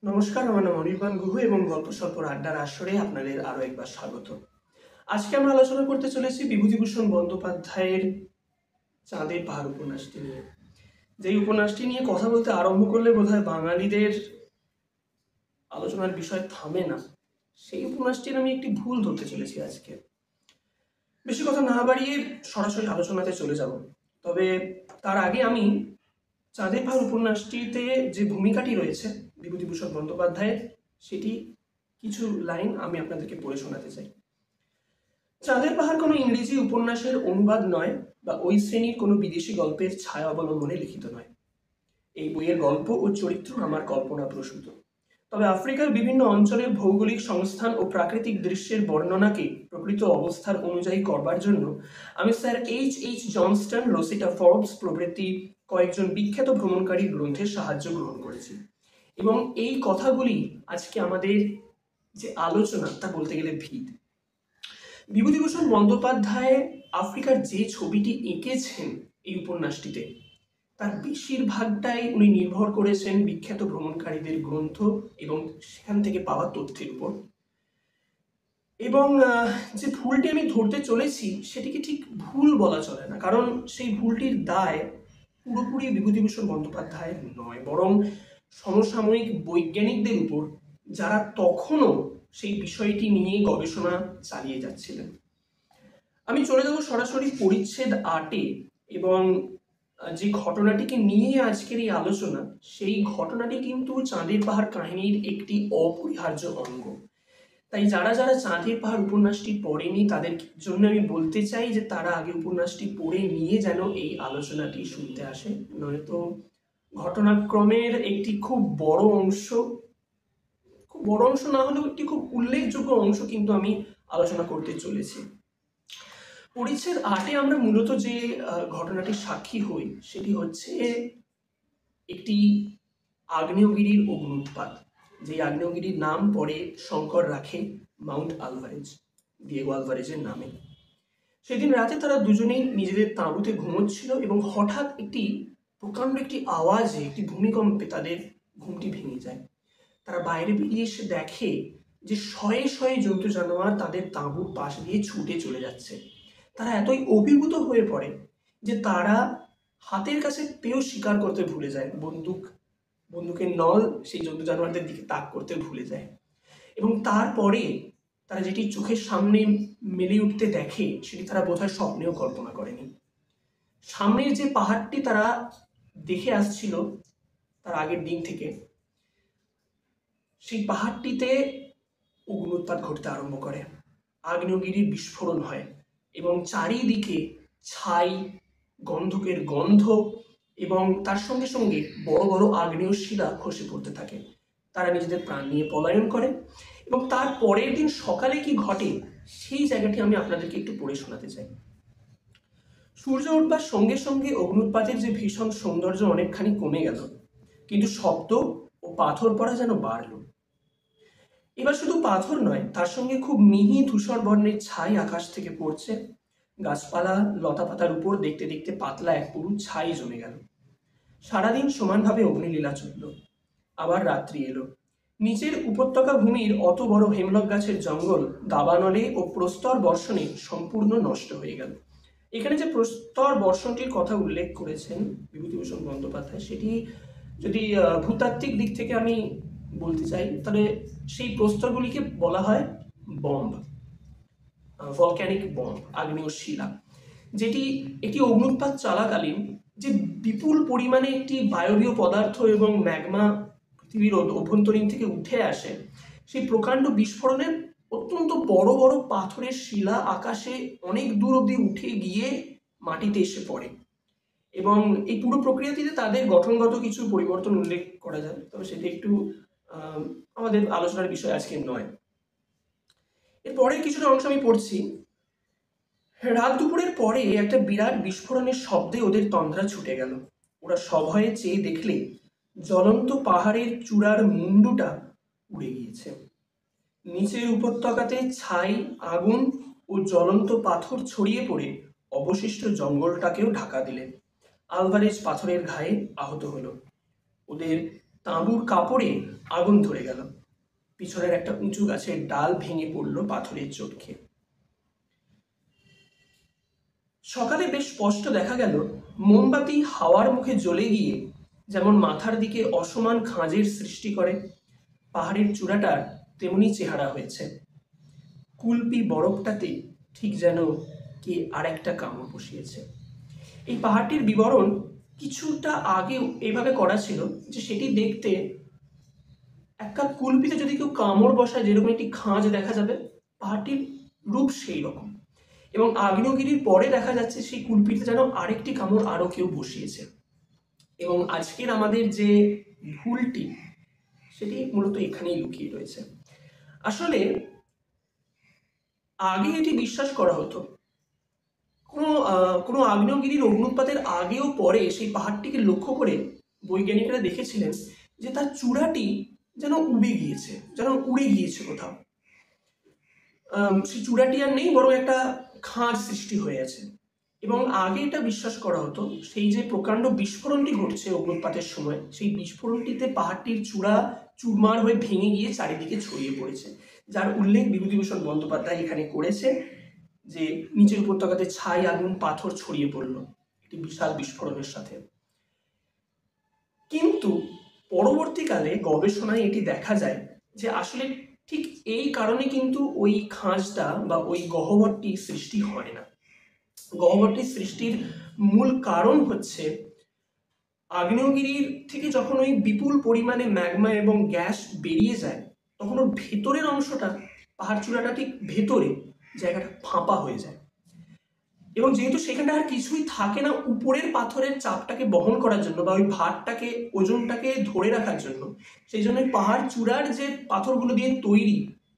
নমস্কার, আমার নাম অনির্বাণ গুহ এবং গল্প স্বল্পর আড্ডার আসরে আপনাদের আরো একবার স্বাগত। আজকে আমরা আলোচনা করতে চলেছি বিভূতিভূষণ বন্দ্যোপাধ্যায়ের চাঁদের পাহাড় উপন্যাসটি নিয়ে। যেই উপন্যাসটি নিয়ে কথা বলতে আরম্ভ করলে বোধহয় বাঙালিদের আলোচনার বিষয় থামে না, সেই উপন্যাসটির আমি একটি ভুল ধরতে চলেছি আজকে। বেশি কথা না বাড়িয়ে সরাসরি আলোচনাতে চলে যাব। তবে তার আগে আমি চাঁদের পাহাড় উপন্যাসটিতে যে ভূমিকাটি রয়েছে বিভূতিভূষণ বন্দ্যোপাধ্যায়ের, সেটি কিছু লাইন আমি আপনাদেরকে পড়ে শোনাতে চাই। চাঁদের পাহাড় কোনো ইংরেজি উপন্যাসের অনুবাদ নয় বা ওই শ্রেণীর কোনো বিদেশি গল্পের ছায়া অবলম্বনে লিখিত নয়। এই বইয়ের গল্প ও চরিত্র আমার কল্পনা প্রসূত। তবে আফ্রিকার বিভিন্ন অঞ্চলের ভৌগোলিক সংস্থান ও প্রাকৃতিক দৃশ্যের বর্ণনাকে প্রকৃত অবস্থার অনুযায়ী করবার জন্য আমি স্যার H.H. জনস্টন, রোসিটা ফর্বস প্রভৃতি কয়েকজন বিখ্যাত ভ্রমণকারী গ্রন্থের সাহায্য গ্রহণ করেছি এবং এই কথাগুলি আজকে আমাদের যে আলোচনা তা বলতে গেলে ভিত। বিভূতিভূষণ বন্দ্যোপাধ্যায় আফ্রিকার যে ছবিটি এঁকেছেন এই উপন্যাসটিতে, তার বেশিরভাগটাই উনি নির্ভর করেছেন বিখ্যাত ভ্রমণকারীদের গ্রন্থ এবং সেখান থেকে পাওয়া তথ্যের উপর। এবং যে ভুলটি আমি ধরতে চলেছি সেটিকে ঠিক ভুল বলা চলে না, কারণ সেই ভুলটির দায় পুরোপুরি বিভূতিভূষণ বন্দ্যোপাধ্যায়ের নয়, বরং সমসাময়িক বৈজ্ঞানিকদের উপর, যারা তখনও সেই বিষয়টি নিয়ে গবেষণা চালিয়ে যাচ্ছিলেন। আমি চলে যাব সরাসরি পরিচ্ছেদ 8-এ এবং যে ঘটনাটিকে নিয়ে আজকের এই আলোচনা, সেই ঘটনাটি কিন্তু চাঁদের পাহাড় কাহিনীর একটি অপরিহার্য অঙ্গ। তাই যারা যারা চাঁদের পাহাড় উপন্যাসটি পড়েনি তাদের জন্য আমি বলতে চাই যে তারা আগে উপন্যাসটি পড়ে নিয়ে যেন এই আলোচনাটি শুনতে আসে, নয়তো ঘটনাক্রমের একটি খুব বড় অংশ না হলেও একটি খুব উল্লেখযোগ্য অংশ কিন্তু আমি আলোচনা করতে চলেছি। পরিচ্ছেদ 8-এ আমরা মূলত যে ঘটনাটির সাক্ষী হই সেটি হচ্ছে একটি আগ্নেয়গিরির অগ্নুৎপাত। যে আগ্নেয়গিরির নাম পরে শঙ্কর রাখে মাউন্ট আলভারেজ, দিয়েগো আলভারেজের নামে। সেদিন রাতে তারা দুজনেই নিজেদের তাঁবুতে ঘুমোচ্ছিল এবং হঠাৎ একটি প্রকাণ্ড একটি আওয়াজে, একটি ভূমিকম্পে তাদের ঘুমটি ভেঙে যায়। তারা বাইরে বেরিয়ে এসে দেখে যে শয়ে শয়ে জন্তু জানোয়ার তাদের তাঁবুর পাশ দিয়ে ছুটে চলে যাচ্ছে। তারা এতই অভিভূত হয়ে পড়ে যে তারা হাতের কাছে পেয়েও শিকার করতে ভুলে যায়, বন্দুকের নল সেই জন্তু জানোয়ারদের দিকে তাক করতে ভুলে যায়। এবং তারপরে তারা যেটি চোখের সামনে মেলে উঠতে দেখে সেটি তারা বোধহয় স্বপ্নেও কল্পনা করেনি। সামনের যে পাহাড়টি তারা দেখে আসছিল তার আগের দিন থেকে, সেই পাহাড়টিতে অগ্নুৎপাত ঘটতে আরম্ভ করে, আগ্নেয়গিরির বিস্ফোরণ হয় এবং চারিদিকে ছাই, গন্ধকের গন্ধ এবং তার সঙ্গে সঙ্গে বড় বড় আগ্নেয় শিলা খসে পড়তে থাকে। তারা নিজেদের প্রাণ নিয়ে পলায়ন করে এবং তার পরের দিন সকালে কি ঘটে সেই জায়গাটি আমি আপনাদেরকে একটু পড়ে শোনাতে চাই। সূর্য উঠবার সঙ্গে সঙ্গে অগ্নুৎপাতের যে ভীষণ সৌন্দর্য অনেকখানি কমে গেল, কিন্তু শব্দ ও পাথর পড়া যেন বাড়ল। এবার শুধু পাথর নয়, তার সঙ্গে খুব মিহি ধূসর বর্ণের ছাই আকাশ থেকে পড়ছে। গাছপালা লতা পাতার উপর দেখতে দেখতে পাতলা এক পুরু ছাই জমে গেল। সারাদিন সমানভাবে অগ্নিলীলা চলল। আবার রাত্রি এলো। নিচের উপত্যকা ভূমির অত বড় হেমলক গাছের জঙ্গল দাবানলে ও প্রস্তর বর্ষণে সম্পূর্ণ নষ্ট হয়ে গেল। এখানে যে প্রস্তর বর্ষণটির কথা উল্লেখ করেছেন বিভূতিভূষণ বন্দ্যোপাধ্যায়, সেটি যদি ভূতাত্ত্বিক দিক থেকে আমি বলতে চাই তাহলে সেই প্রস্তরগুলিকে বলা হয় বম্ব, ভলক্যানিক বম্ব, আগ্নেয় শিলা, যেটি একটি অগ্নুৎপাত চলাকালীন যে বিপুল পরিমাণে একটি বায়বীয় পদার্থ এবং ম্যাগমা পৃথিবীর অভ্যন্তরীণ থেকে উঠে আসে। সেই প্রকাণ্ড বিস্ফোরণে অত্যন্ত বড় বড় পাথরের শিলা আকাশে অনেক দূর অবধি উঠে গিয়ে মাটিতে এসে পড়ে এবং এই পুরো প্রক্রিয়াটিতে তাদের গঠনগত কিছু পরিবর্তন উল্লেখ করা যায়, তবে সেটা একটু আমাদের আলোচনার বিষয় আজকে নয়। এরপরে কিছুটা অংশ আমি পড়ছি। রাত দুপুরের পরে একটা বিরাট বিস্ফোরণের শব্দে ওদের তন্দ্রা ছুটে গেল। ওরা সভয়ে চেয়ে দেখলে জ্বলন্ত পাহাড়ের চূড়ার মুন্ডুটা উড়ে গিয়েছে। নিচের উপত্যকাতে ছাই, আগুন ও জ্বলন্ত পাথর ছড়িয়ে পড়ে অবশিষ্ট জঙ্গলটাকেও ঢাকা দিলে। আলভারেজ পাথরের ঘায়ে আহত হলো। ওদের তাঁবুর কাপড়ে আগুন ধরে গেল। পিছনের একটা উঁচু গাছের ডাল ভেঙে পড়ল পাথরের চোট খেয়ে। সকালে বেশ স্পষ্ট দেখা গেল মোমবাতি হাওয়ার মুখে জ্বলে গিয়ে যেমন মাথার দিকে অসমান খাঁজের সৃষ্টি করে, পাহাড়ের চূড়াটার তেমনি চেহারা হয়েছে। কুলপি বরফটাতে ঠিক যেন কে আরেকটা কামড় বসিয়েছে। এই পাহাড়টির বিবরণ কিছুটা আগেও এইভাবে করা ছিল যে সেটি দেখতে এক কাপ কুলপিতে যদি কেউ কামড় বসায় যেরকম একটি খাঁজ দেখা যাবে, পাহাড়টির রূপ সেই রকম। এবং আগ্নেয়গিরির পরে দেখা যাচ্ছে সেই কুলপিতে যেন আরেকটি কামড় আরও কেউ বসিয়েছে। এবং আজকের আমাদের যে ভুলটি সেটি মূলত এখানেই লুকিয়ে রয়েছে। আসলে আগে এটি বিশ্বাস করা হতো কোনো আগ্নেয়গিরির অগ্নুৎপাতের আগেও পরে সেই পাহাড়টিকে লক্ষ্য করে বৈজ্ঞানিকরা দেখেছিলেন যে তার চূড়াটি যেন উবে গিয়েছে, যেন উড়ে গিয়েছে কোথাও। সেই চূড়াটি আর নেই, বরং একটা খাঁজ সৃষ্টি হয়ে আছে। এবং আগে এটা বিশ্বাস করা হতো সেই যে প্রকাণ্ড বিস্ফোরণটি ঘটছে অগ্নুৎপাতের সময়, সেই বিস্ফোরণটিতে পাহাড়টির চূড়া চুরমার হয়ে ভেঙে গিয়ে চারিদিকে ছড়িয়ে পড়েছে, যার উল্লেখ বিভূতিভূষণ বন্দ্যোপাধ্যায় এখানে করেছে যে নিচের উপত্যকাতে ছাই আগুন পাথর ছড়িয়ে পড়ল একটি বিশাল বিস্ফোরণের সাথে। কিন্তু পরবর্তীকালে গবেষণায় এটি দেখা যায় যে আসলে ঠিক এই কারণে কিন্তু ওই খাঁজটা বা ওই গহ্বরটি সৃষ্টি হয় না। গহ্বরটি সৃষ্টির মূল কারণ হচ্ছে আগ্নেয়গিরির থেকে যখন ওই বিপুল পরিমাণে ম্যাগমা এবং গ্যাস বেরিয়ে যায়, তখন ওর ভেতরের অংশটা, পাহাড় চূড়াটা ঠিক ভেতরে জায়গাটা ফাঁপা হয়ে যায়। এবং যেহেতু সেখানটা আর কিছুই থাকে না উপরের পাথরের চাপটাকে বহন করার জন্য বা ওই ভারটাকে, ওজনটাকে ধরে রাখার জন্য, সেই জন্য পাহাড় চূড়ার যে পাথরগুলো দিয়ে তৈরি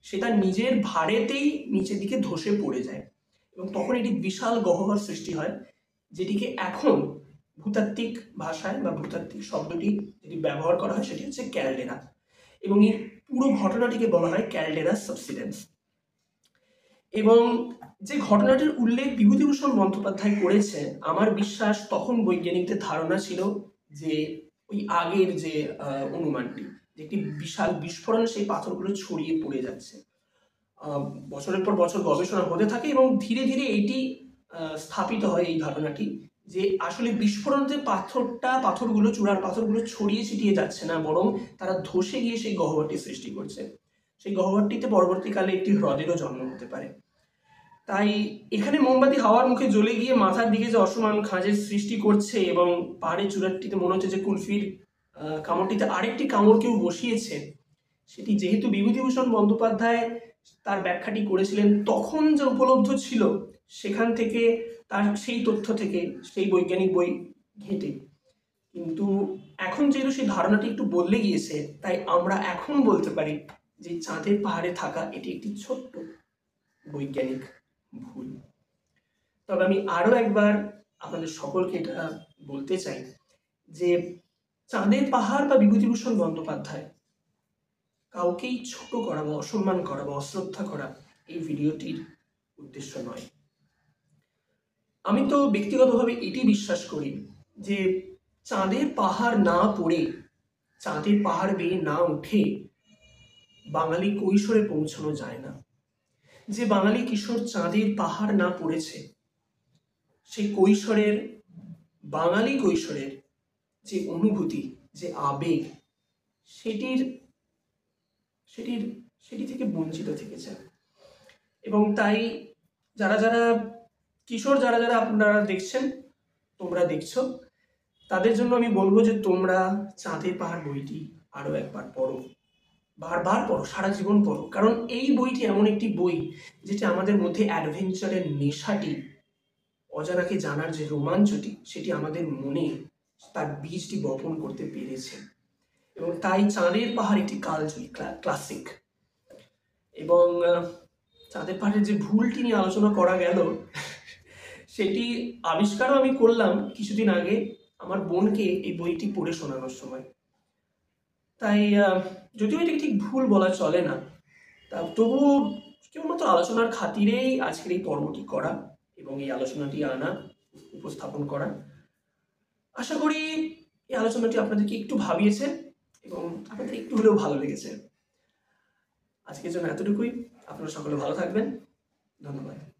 সেটা নিজের ভারেতেই নিচের দিকে ধসে পড়ে যায়। এবং তখন এটি বিশাল গহ্বর সৃষ্টি হয়, যেটিকে এখন ভূতাত্ত্বিক ভাষায় বা ভূতাত্ত্বিক শব্দটি যেটি ব্যবহার করা হয় সেটি হচ্ছে ক্যালডেরা। এবং এই পুরো ঘটনাটিকে বলা হয় ক্যালডেরা সাবসিডেন্স। এবং যে ঘটনাটির উল্লেখ বিভূতিভূষণ বন্দ্যোপাধ্যায় করেছে, আমার বিশ্বাস তখন বৈজ্ঞানিকদের ধারণা ছিল যে ওই আগের যে অনুমানটি, যে একটি বিশাল বিস্ফোরণ সেই পাথরগুলো ছড়িয়ে পড়ে যাচ্ছে। বছরের পর বছর গবেষণা হতে থাকে এবং ধীরে ধীরে এটি স্থাপিত হয় এই ধারণাটি যে আসলে বিস্ফোরণতে পাথরগুলো, চূড়ার পাথরগুলো ছড়িয়ে ছিটিয়ে যাচ্ছে না, বরং তারা ধসে গিয়ে সেই গহ্বরটি সৃষ্টি করছে। সেই গহ্বরটিতে পরবর্তীকালে একটি হ্রদেরও জন্ম হতে পারে। তাই এখানে মোমবাতি হাওয়ার মুখে জ্বলে গিয়ে মাথার দিকে যে অসমান খাঁজের সৃষ্টি করছে এবং পাহাড়ের চূড়াটিতে মনে হচ্ছে যে কুলফির কামড়টিতে আরেকটি কামড় কেউ বসিয়েছে, সেটি যেহেতু বিভূতিভূষণ বন্দ্যোপাধ্যায় তার ব্যাখ্যাটি করেছিলেন তখন যে উপলব্ধ ছিল সেখান থেকে, তার সেই তথ্য থেকে, সেই বৈজ্ঞানিক বই ঘেঁটে। কিন্তু এখন যেহেতু সেই ধারণাটি একটু বদলে গিয়েছে, তাই আমরা এখন বলতে পারি যে চাঁদের পাহাড়ে থাকা এটি একটি ছোট্ট বৈজ্ঞানিক ভুল। তবে আমি আরো একবার আপনাদের সকলকে এটা বলতে চাই যে চাঁদের পাহাড় বা বিভূতিভূষণ বন্দ্যোপাধ্যায় কাউকেই ছোট করা বা অসম্মান করা বা অশ্রদ্ধা করা এই ভিডিওটির উদ্দেশ্য নয়। আমি তো ব্যক্তিগতভাবে এটি বিশ্বাস করি যে চাঁদের পাহাড় না পড়ে, চাঁদের পাহাড় বেয়ে না উঠে বাঙালি কৈশোরে পৌঁছানো যায় না। যে বাঙালি কিশোর চাঁদের পাহাড় না পড়েছে, সেই কৈশোরের, বাঙালি কৈশোরের যে অনুভূতি, যে আবেগ, সেটি থেকে বঞ্চিত থেকেছে। এবং তাই যারা যারা কিশোর, যারা যারা আপনারা দেখছেন, তোমরা দেখছো, তাদের জন্য আমি বলবো যে তোমরা চাঁদের পাহাড় বইটি আরো একবার পড়ো, বারবার পড়ো, সারা জীবন পড়ো। কারণ এই বইটি এমন একটি বই যেটি আমাদের মধ্যে অ্যাডভেঞ্চারের নেশাটি, অজানাকে জানার যে রোমাঞ্চটি, সেটি আমাদের মনে তার বীজটি বপন করতে পেরেছে। এবং তাই চাঁদের পাহাড় একটি কালজয়ী ক্লাসিক। এবং চাঁদের পাহাড়ের যে ভুলটি নিয়ে আলোচনা করা গেল সেটি আবিষ্কারও আমি করলাম কিছুদিন আগে আমার বোনকে এই বইটি পড়ে শোনানোর সময়। তাই যদিও এটি ঠিক ভুল বলা চলে না, তা তবুও কেবলমাত্র আলোচনার খাতিরেই আজকের এই পর্বটি করা এবং এই আলোচনাটি আনা, উপস্থাপন করা। আশা করি এই আলোচনাটি আপনাদেরকে একটু ভাবিয়েছে, এবং আপনাদের একটু হলেও ভালো লেগেছে। আজকের জন্য এতটুকুই। আপনারা সকলে ভালো থাকবেন। ধন্যবাদ।